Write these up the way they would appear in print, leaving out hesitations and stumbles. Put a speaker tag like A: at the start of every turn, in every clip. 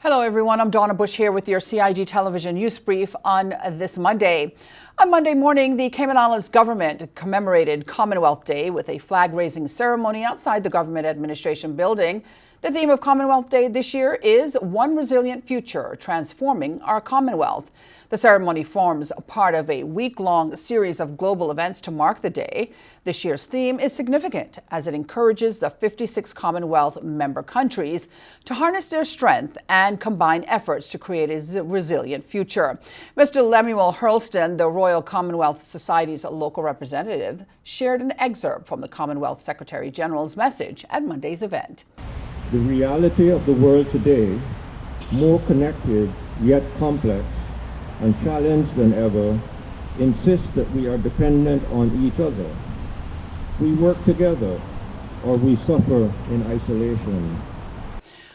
A: Hello everyone, I'm Donna Bush here with your CIG television news brief on this Monday. On Monday morning, the Cayman Islands government commemorated Commonwealth Day with a flag-raising ceremony outside the government administration building. The theme of Commonwealth Day this year is One Resilient Future, Transforming Our Commonwealth. The ceremony forms a part of a week-long series of global events to mark the day. This year's theme is significant as it encourages the 56 Commonwealth member countries to harness their strength and combine efforts to create a resilient future. Mr. Lemuel Hurlston, the Royal Commonwealth Society's local representative, shared an excerpt from the Commonwealth Secretary General's message at Monday's event.
B: The reality of the world today, more connected yet complex and challenged than ever, insists that we are dependent on each other. We work together or we suffer in isolation.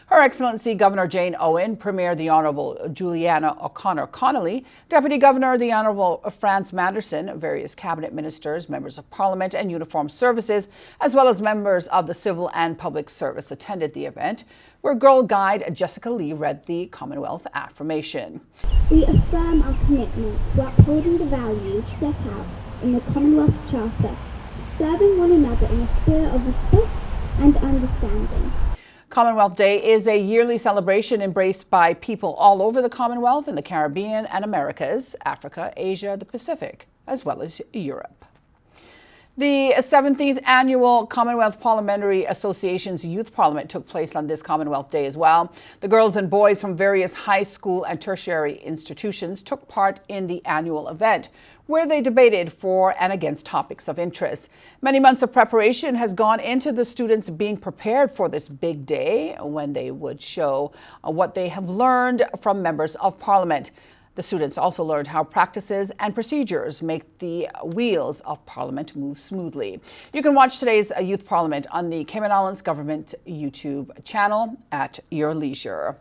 A: Her Excellency Governor Jane Owen, Premier the Honourable Juliana O'Connor Connolly, Deputy Governor the Honourable France Manderson, various cabinet ministers, members of Parliament and uniformed services, as well as members of the civil and public service attended the event, where Girl Guide Jessica Lee read the Commonwealth affirmation.
C: We affirm our commitment to upholding the values set out in the Commonwealth Charter, serving one another in a spirit of respect and understanding.
A: Commonwealth Day is a yearly celebration embraced by people all over the Commonwealth in the Caribbean and Americas, Africa, Asia, the Pacific, as well as Europe. The 17th Annual Commonwealth Parliamentary Association's Youth Parliament took place on this Commonwealth Day as well. The girls and boys from various high school and tertiary institutions took part in the annual event, where they debated for and against topics of interest. Many months of preparation has gone into the students being prepared for this big day, when they would show what they have learned from members of Parliament. The students also learned how practices and procedures make the wheels of Parliament move smoothly. You can watch today's Youth Parliament on the Cayman Islands Government YouTube channel at your leisure.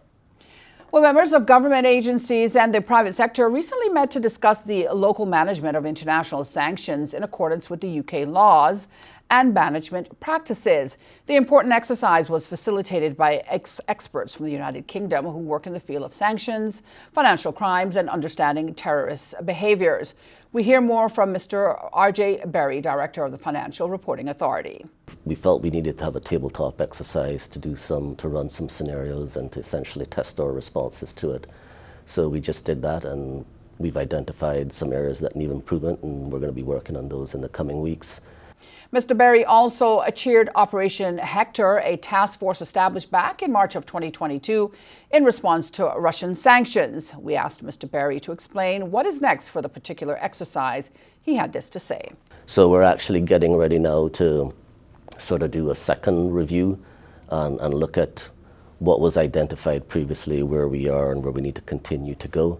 A: Well, members of government agencies and the private sector recently met to discuss the local management of international sanctions in accordance with the UK laws and management practices. The important exercise was facilitated by experts from the United Kingdom who work in the field of sanctions, financial crimes, and understanding terrorist behaviors. We hear more from Mr. R.J. Berry, Director of the Financial Reporting Authority.
D: We felt we needed to have a tabletop exercise to run some scenarios and to essentially test our responses to it. So we just did that, and we've identified some areas that need improvement, and we're going to be working on those in the coming weeks.
A: Mr. Berry also cheered Operation Hector, a task force established back in March of 2022 in response to Russian sanctions. We asked Mr. Berry to explain what is next for the particular exercise. He had this to say.
D: So we're actually getting ready now to sort of do a second review and look at what was identified previously, where we are and where we need to continue to go.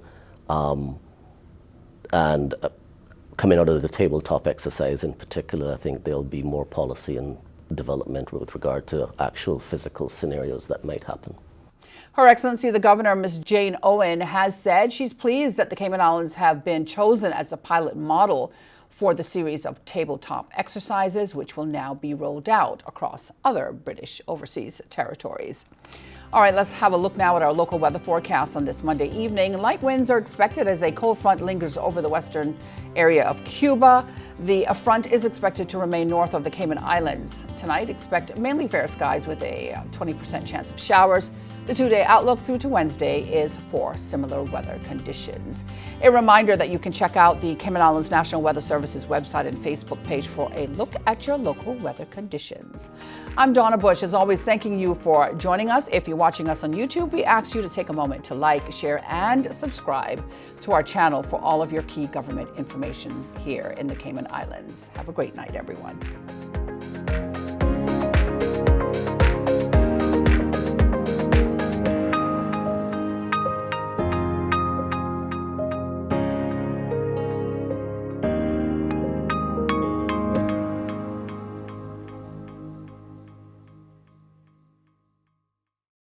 D: Coming out of the tabletop exercise in particular, I think there'll be more policy and development with regard to actual physical scenarios that might happen.
A: Her Excellency the Governor, Ms. Jane Owen, has said she's pleased that the Cayman Islands have been chosen as a pilot model for the series of tabletop exercises, which will now be rolled out across other British overseas territories. All right, let's have a look now at our local weather forecast on this Monday evening. Light winds are expected as a cold front lingers over the western area of Cuba. The front is expected to remain north of the Cayman Islands. Tonight, expect mainly fair skies with a 20% chance of showers. The two-day outlook through to Wednesday is for similar weather conditions. A reminder that you can check out the Cayman Islands National Weather Service's website and Facebook page for a look at your local weather conditions. I'm Donna Bush, as always, thanking you for joining us. If you're watching us on YouTube, we ask you to take a moment to like, share, and subscribe to our channel for all of your key government information here in the Cayman Islands. Have a great night, everyone.